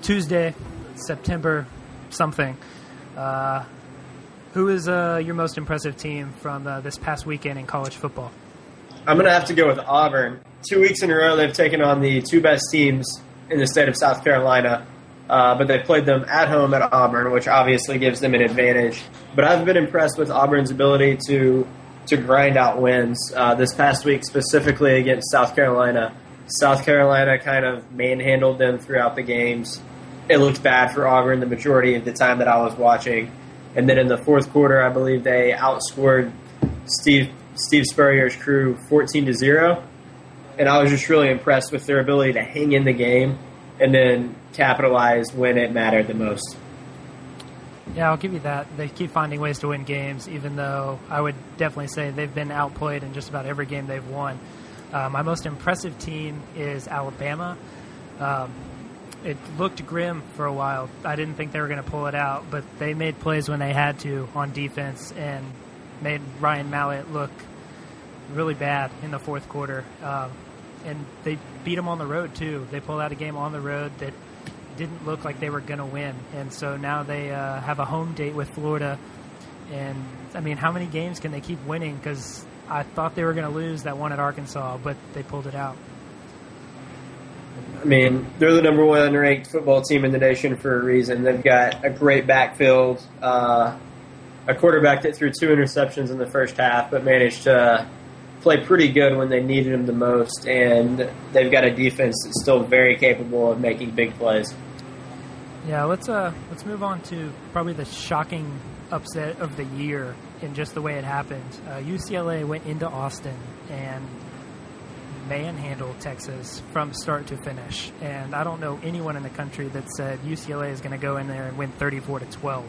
Tuesday, September something. Who is your most impressive team from this past weekend in college football? I'm going to have to go with Auburn. 2 weeks in a row, they've taken on the two best teams in the state of South Carolina, but they've played them at home at Auburn, which obviously gives them an advantage. But I've been impressed with Auburn's ability to grind out wins. This past week, specifically against South Carolina, South Carolina kind of manhandled them throughout the games. It looked bad for Auburn the majority of the time that I was watching. And then in the fourth quarter, I believe they outscored Steve Spurrier's crew 14-0. And I was just really impressed with their ability to hang in the game and then capitalize when it mattered the most. Yeah, I'll give you that. They keep finding ways to win games, even though I would definitely say they've been outplayed in just about every game they've won. My most impressive team is Alabama. It looked grim for a while. I didn't think they were going to pull it out, but they made plays when they had to on defense and made Ryan Mallett look really bad in the fourth quarter. And they beat them on the road, too. They pulled out a game on the road that didn't look like they were going to win. And so now they have a home date with Florida. And, I mean, how many games can they keep winning? Because I thought they were going to lose that one at Arkansas, but they pulled it out. I mean, they're the number one ranked football team in the nation for a reason. They've got a great backfield, a quarterback that threw 2 interceptions in the first half, but managed to play pretty good when they needed him the most. And they've got a defense that's still very capable of making big plays. Yeah, let's move on to probably the shocking upset of the year in just the way it happened. UCLA went into Austin and manhandled Texas from start to finish. And I don't know anyone in the country that said UCLA is going to go in there and win 34-12.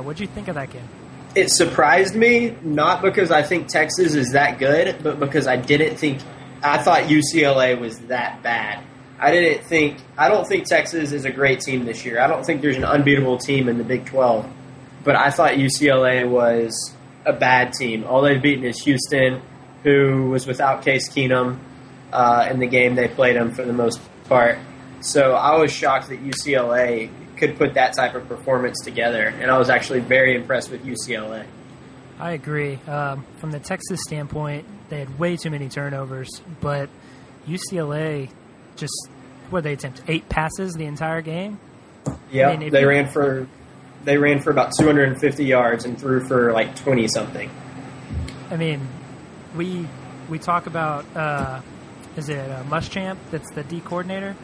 What'd you think of that game? It surprised me, not because I think Texas is that good, but because I thought UCLA was that bad. I don't think Texas is a great team this year. I don't think there's an unbeatable team in the Big 12. But I thought UCLA was a bad team. All they've beaten is Houston, who was without Case Keenum in the game they played him for the most part. So I was shocked that UCLA could put that type of performance together, and I was actually very impressed with UCLA. I agree. From the Texas standpoint, they had way too many turnovers, but UCLA just, what did they attempt, 8 passes the entire game? Yeah, I mean, they ran for about 250 yards and threw for like 20-something. I mean, we talk about, is it Muschamp that's the D coordinator?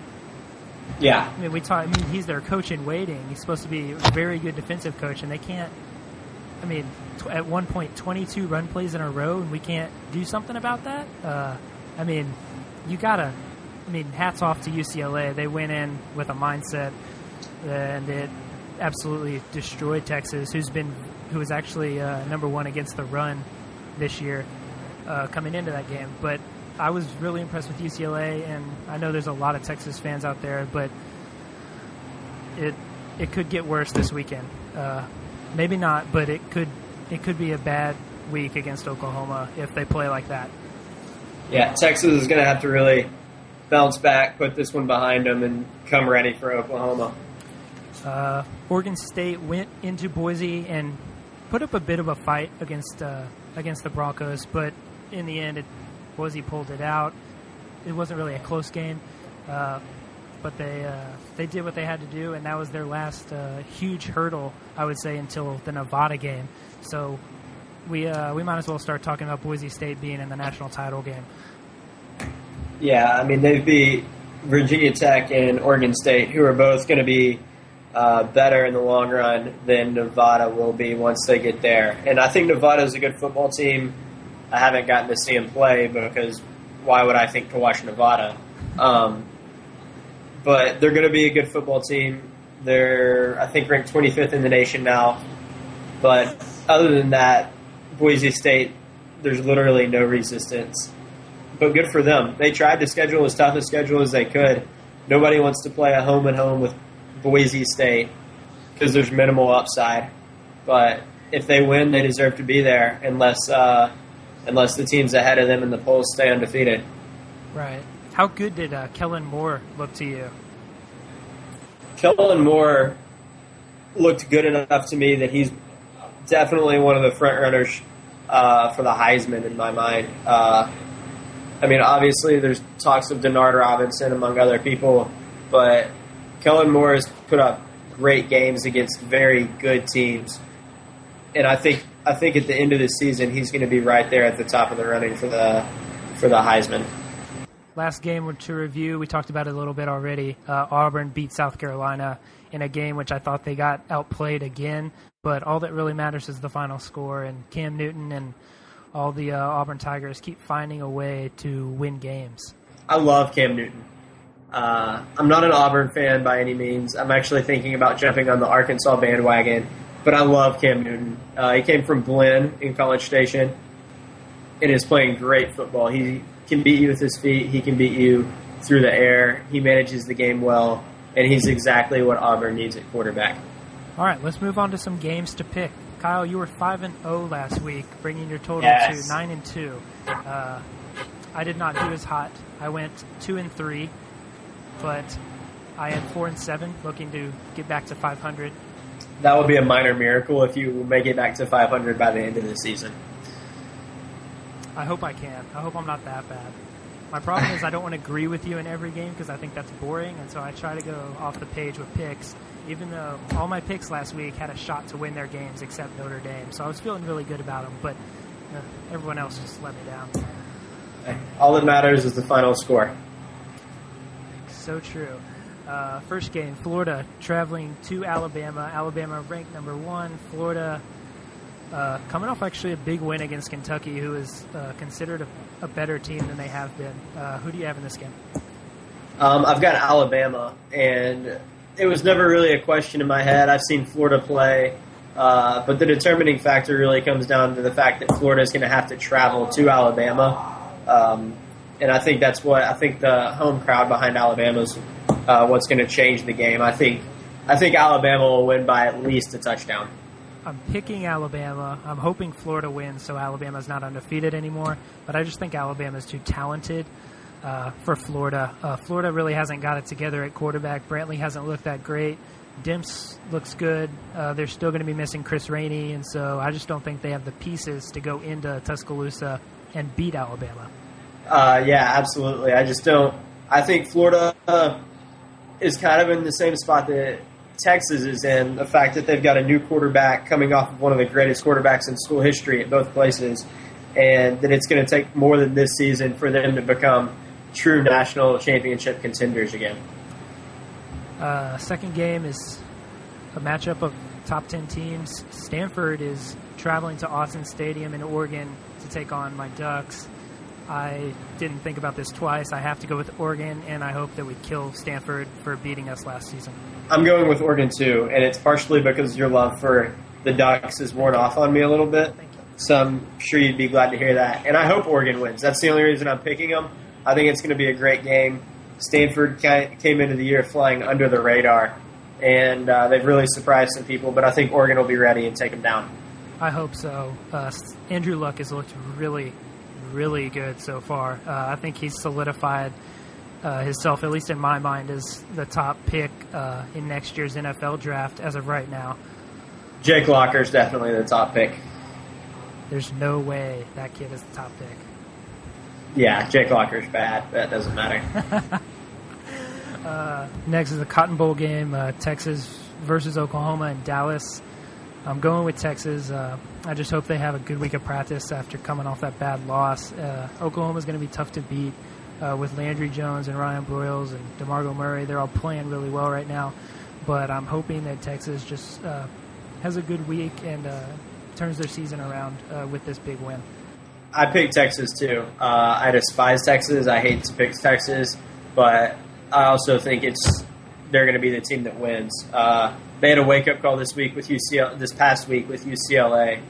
Yeah. I mean, he's their coach in waiting. He's supposed to be a very good defensive coach, and they can't, at one point, 22 run plays in a row, and we can't do something about that? Hats off to UCLA. They went in with a mindset, and it absolutely destroyed Texas, who was actually number one against the run this year coming into that game. But I was really impressed with UCLA, and I know there's a lot of Texas fans out there, but it could get worse this weekend. Maybe not, but it could be a bad week against Oklahoma if they play like that. Yeah, Texas is going to have to really bounce back, put this one behind them, and come ready for Oklahoma. Oregon State went into Boise and put up a bit of a fight against the Broncos, but in the end, Boise pulled it out. It wasn't really a close game, but they did what they had to do, and that was their last huge hurdle, I would say, until the Nevada game. So we might as well start talking about Boise State being in the national title game. Yeah, they beat Virginia Tech and Oregon State, who are both going to be better in the long run than Nevada will be once they get there. And I think Nevada is a good football team. I haven't gotten to see them play because why would I think to watch Nevada? But they're going to be a good football team. They're, I think, ranked 25th in the nation now. But other than that, Boise State, there's literally no resistance. But good for them. They tried to schedule as tough a schedule as they could. Nobody wants to play a home-and-home with Boise State because there's minimal upside. But if they win, they deserve to be there unless the teams ahead of them in the polls stay undefeated. Right. How good did Kellen Moore look to you? Kellen Moore looked good enough to me that he's definitely one of the front runners for the Heisman in my mind. I mean, obviously there's talks of Denard Robinson among other people, but Kellen Moore has put up great games against very good teams, and I think at the end of the season he's going to be right there at the top of the running for the Heisman. Last game to review, we talked about it a little bit already. Auburn beat South Carolina in a game which I thought they got outplayed again, but all that really matters is the final score, and Cam Newton and all the Auburn Tigers keep finding a way to win games. I love Cam Newton. I'm not an Auburn fan by any means. I'm actually thinking about jumping on the Arkansas bandwagon, but I love Cam Newton. He came from Glenn in College Station and is playing great football. He can beat you with his feet. He can beat you through the air. He manages the game well, and he's exactly what Auburn needs at quarterback. All right, let's move on to some games to pick. Kyle, you were 5-0 last week, bringing your total to 9-2. I did not do as hot. I went 2-3, but I had 4-7, looking to get back to 500. That would be a minor miracle if you make it back to 500 by the end of the season. I hope I can. I hope I'm not that bad. My problem is I don't want to agree with you in every game because I think that's boring, and so I try to go off the page with picks, even though all my picks last week had a shot to win their games except Notre Dame. So I was feeling really good about them, but everyone else just let me down. All that matters is the final score. So true. First game, Florida traveling to Alabama. Alabama ranked number 1. Florida coming off actually a big win against Kentucky, who is considered a better team than they have been. Who do you have in this game? I've got Alabama, and it was never really a question in my head. I've seen Florida play, but the determining factor really comes down to the fact that Florida is going to have to travel to Alabama, and I think the home crowd behind Alabama is what's going to change the game. I think Alabama will win by at least a touchdown. I'm picking Alabama. I'm hoping Florida wins so Alabama's not undefeated anymore, but I just think Alabama's too talented for Florida. Florida really hasn't got it together at quarterback. Brantley hasn't looked that great. Dimps looks good. They're still going to be missing Chris Rainey, and so I just don't think they have the pieces to go into Tuscaloosa and beat Alabama. Yeah, absolutely. I just don't. I think Florida is kind of in the same spot that Texas is in, the fact that they've got a new quarterback coming off of one of the greatest quarterbacks in school history at both places, and that it's going to take more than this season for them to become true national championship contenders again. Second game is a matchup of top 10 teams. Stanford is traveling to Autzen Stadium in Oregon to take on my Ducks. I didn't think about this twice. I have to go with Oregon, and I hope that we kill Stanford for beating us last season. I'm going with Oregon too, and it's partially because your love for the Ducks has worn off on me a little bit. Thank you. So I'm sure you'd be glad to hear that. And I hope Oregon wins. That's the only reason I'm picking them. I think it's going to be a great game. Stanford came into the year flying under the radar, and they've really surprised some people, but I think Oregon will be ready and take them down. I hope so. Andrew Luck has looked really, really good so far. I think he's solidified himself, at least in my mind, as the top pick in next year's NFL draft as of right now. Jake Locker's definitely the top pick. There's no way that kid is the top pick. Yeah, Jake Locker's bad. That doesn't matter. Next is the Cotton Bowl game, Texas versus Oklahoma in Dallas. I'm going with Texas. I just hope they have a good week of practice after coming off that bad loss. Oklahoma's going to be tough to beat with Landry Jones and Ryan Broyles and DeMarco Murray. They're all playing really well right now. But I'm hoping that Texas just has a good week and turns their season around with this big win. I picked Texas too. I despise Texas. I hate to pick Texas, but I also think they're going to be the team that wins. They had a wake-up call this past week with UCLA.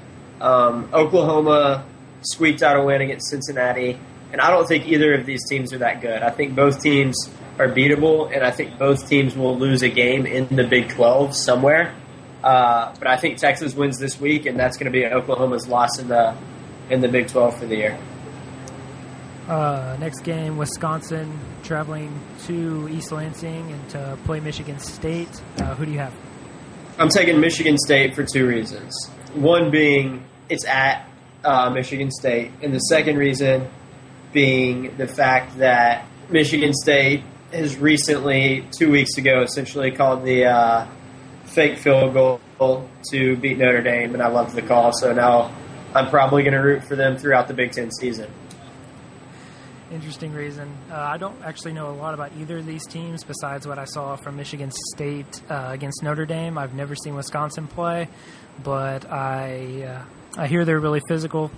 Oklahoma squeaked out a win against Cincinnati, and I don't think either of these teams are that good. I think both teams are beatable, and I think both teams will lose a game in the Big 12 somewhere. But I think Texas wins this week, and that's going to be Oklahoma's loss in the Big 12 for the year. Next game, Wisconsin traveling to East Lansing and to play Michigan State. Who do you have? I'm taking Michigan State for two reasons. One being it's at Michigan State, and the second reason being the fact that Michigan State has recently, 2 weeks ago, essentially called the fake field goal to beat Notre Dame, and I loved the call, so now I'm probably going to root for them throughout the Big Ten season. Interesting reason. I don't actually know a lot about either of these teams besides what I saw from Michigan State against Notre Dame. I've never seen Wisconsin play, but I hear they're a really physical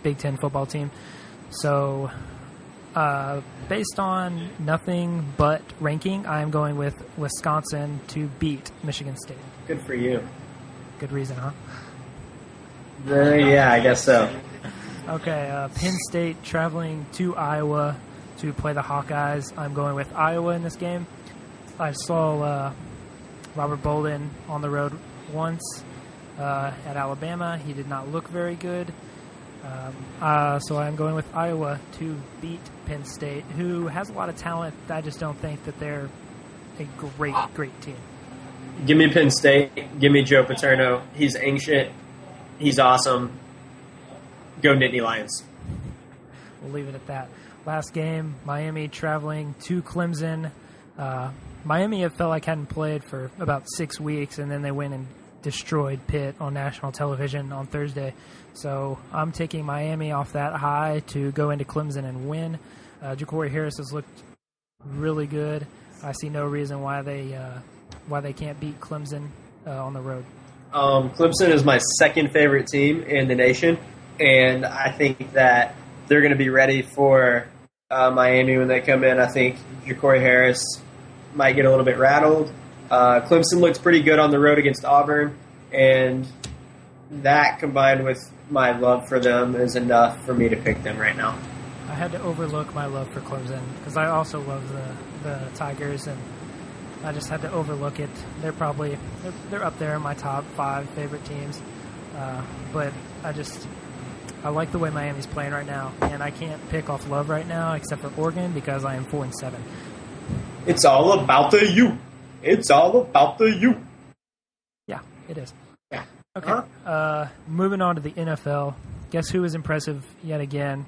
Big Ten football team. So based on nothing but ranking, I'm going with Wisconsin to beat Michigan State. Good for you. Good reason, huh? Yeah, I guess so. Okay, Penn State traveling to Iowa to play the Hawkeyes. I'm going with Iowa in this game. I saw Robert Bolden on the road once at Alabama. He did not look very good. So I'm going with Iowa to beat Penn State, who has a lot of talent. I just don't think that they're a great team. Give me Penn State. Give me Joe Paterno. He's ancient. He's awesome. Go Nittany Lions. We'll leave it at that. Last game, Miami traveling to Clemson. Miami, it felt like hadn't played for about 6 weeks, and then they went and destroyed Pitt on national television on Thursday. So I'm taking Miami off that high to go into Clemson and win. Ja'Cory Harris has looked really good. I see no reason why they can't beat Clemson on the road. Clemson is my second favorite team in the nation, and I think that they're going to be ready for Miami when they come in. I think Ja'Cory Harris might get a little bit rattled. Clemson looks pretty good on the road against Auburn, and that combined with my love for them is enough for me to pick them right now. I had to overlook my love for Clemson because I also love the Tigers, and I just had to overlook it. They're up there in my top 5 favorite teams, but I like the way Miami's playing right now, and I can't pick off love right now except for Oregon because I am 4-7. It's all about the U. It's all about the U. Yeah, it is. Yeah. Okay. Moving on to the NFL. Guess who was impressive yet again?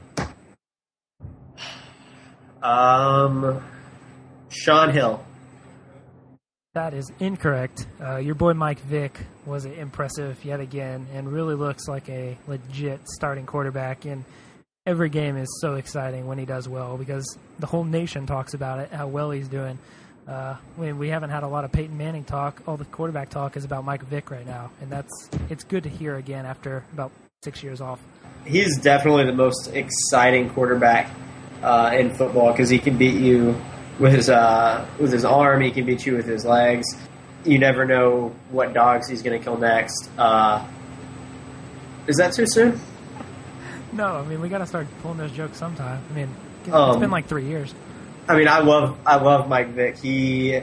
Sean Hill. That is incorrect. Your boy Mike Vick was impressive yet again and really looks like a legit starting quarterback. And every game is so exciting when he does well because the whole nation talks about it, how well he's doing. We haven't had a lot of Peyton Manning talk. All the quarterback talk is about Mike Vick right now, and it's good to hear again after about 6 years off. He's definitely the most exciting quarterback in football because he can beat you with his arm. He can beat you with his legs. You never know what dogs he's going to kill next. Is that too soon? No, we got to start pulling those jokes sometime. It's been like 3 years. I love Mike Vick. He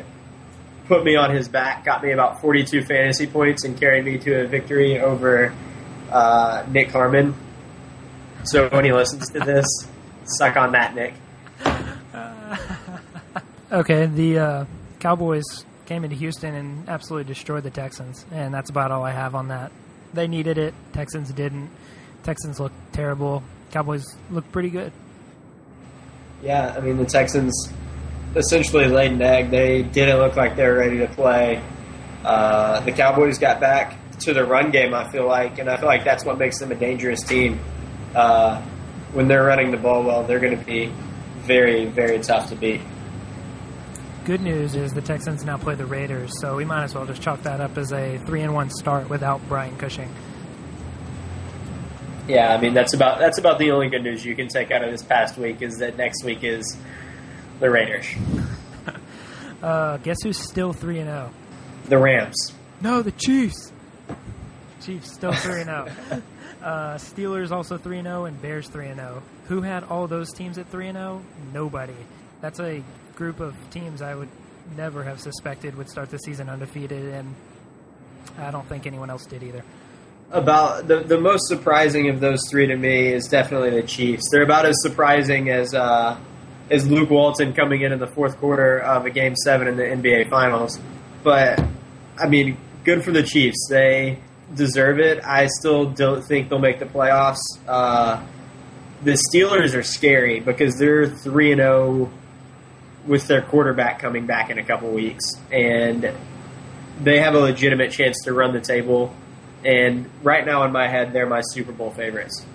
put me on his back, got me about 42 fantasy points, and carried me to a victory over Nick Harmon. So when he listens to this, suck on that, Nick. Okay, the Cowboys came into Houston and absolutely destroyed the Texans, and that's about all I have on that. They needed it. Texans didn't. Texans looked terrible. Cowboys looked pretty good. Yeah, the Texans essentially laid an egg. They didn't look like they were ready to play. The Cowboys got back to the run game, I feel like, and I feel like that's what makes them a dangerous team. When they're running the ball well, they're going to be very, very tough to beat. Good news is the Texans now play the Raiders, so we might as well just chalk that up as a 3-1 start without Brian Cushing. Yeah, that's about the only good news you can take out of this past week is that next week is the Raiders. Guess who's still 3-0? The Rams. No, the Chiefs. Chiefs still 3-0. Steelers also 3-0 and Bears 3-0. Who had all those teams at 3-0? Nobody. That's a group of teams I would never have suspected would start the season undefeated, and I don't think anyone else did either. about the most surprising of those three to me is definitely the Chiefs. They're about as surprising as Luke Walton coming in the fourth quarter of a Game 7 in the NBA Finals. But, I mean, good for the Chiefs. They deserve it. I still don't think they'll make the playoffs. The Steelers are scary because they're 3-0 with their quarterback coming back in a couple weeks. And they have a legitimate chance to run the table. And right now in my head, they're my Super Bowl favorites.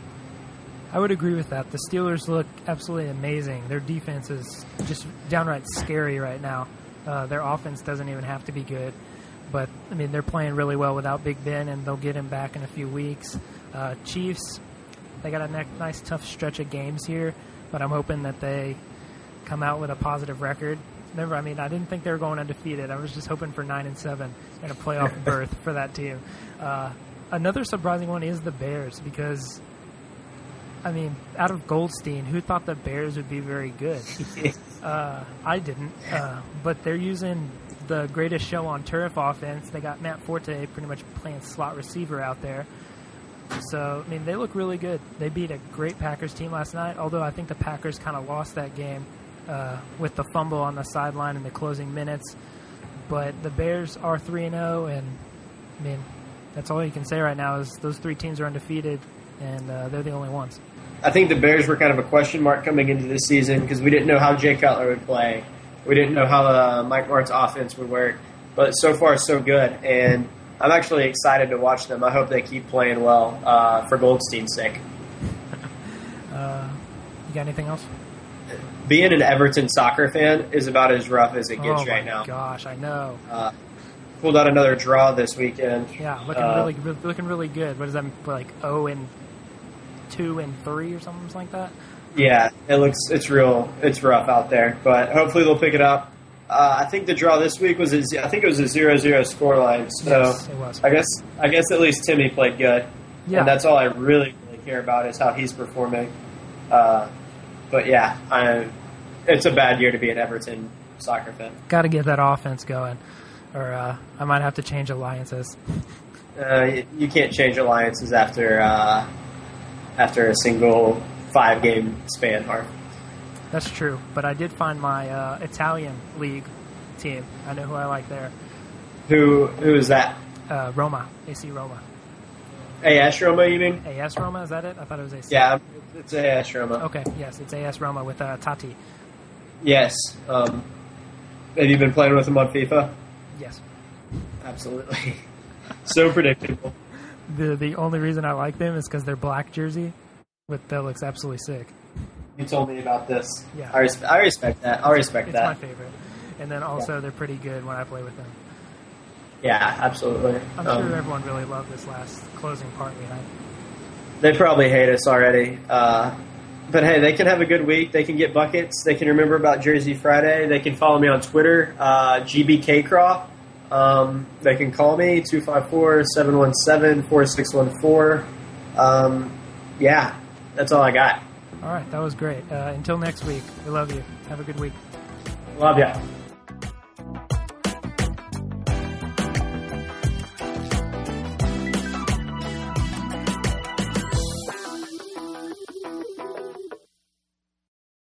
I would agree with that. The Steelers look absolutely amazing. Their defense is just downright scary right now. Their offense doesn't even have to be good. But, I mean, they're playing really well without Big Ben, and they'll get him back in a few weeks. Chiefs, they got a nice, tough stretch of games here, but I'm hoping that they come out with a positive record. Remember, I mean, I didn't think they were going undefeated. I was just hoping for 9-7 and a playoff berth for that team. Another surprising one is the Bears because, I mean, out of Goldstein, who thought the Bears would be very good? I didn't, but they're using the greatest show on turf offense. They got Matt Forte pretty much playing slot receiver out there. So, I mean, they look really good. They beat a great Packers team last night, although I think the Packers kind of lost that game with the fumble on the sideline in the closing minutes. But the Bears are 3-0, and, I mean, that's all you can say right now is those three teams are undefeated, and they're the only ones. I think the Bears were kind of a question mark coming into this season because we didn't know how Jay Cutler would play. We didn't know how Mike Martz's offense would work. But so far, so good. And I'm actually excited to watch them. I hope they keep playing well for Goldstein's sake. You got anything else? Being an Everton soccer fan is about as rough as it gets right now. Oh, my gosh, I know. Pulled out another draw this weekend. Yeah, looking really good. What is that, like 0-2 and 3 or something like that? Yeah, it's rough out there, but hopefully they'll pick it up. I think the draw this week was a 0-0 scoreline. So yes, it was. I guess at least Timmy played good. Yeah. And that's all I really care about is how he's performing. But yeah, it's a bad year to be an Everton soccer fan. Got to get that offense going, or I might have to change alliances. You can't change alliances after a single 5-game span, Harvey. That's true, but I did find my Italian league team. I know who I like there. Who is that? Roma, AC Roma. AS Roma, you mean? AS Roma, is that it? I thought it was AC. Yeah, it's AS Roma. Okay, yes, it's AS Roma with Tati. Yes. Have you been playing with them on FIFA? Yes. Absolutely. So predictable. The only reason I like them is because their black jersey that looks absolutely sick. You told me about this. Yeah. I respect that. It's my favorite. And then also they're pretty good when I play with them. Yeah, absolutely. I'm sure everyone really loved this last closing part we had. They probably hate us already. But hey, they can have a good week. They can get buckets. They can remember about Jersey Friday. They can follow me on Twitter, GBKcraw. They can call me, 254-717-4614. Yeah, that's all I got. All right, that was great. Until next week, we love you. Have a good week. Love ya.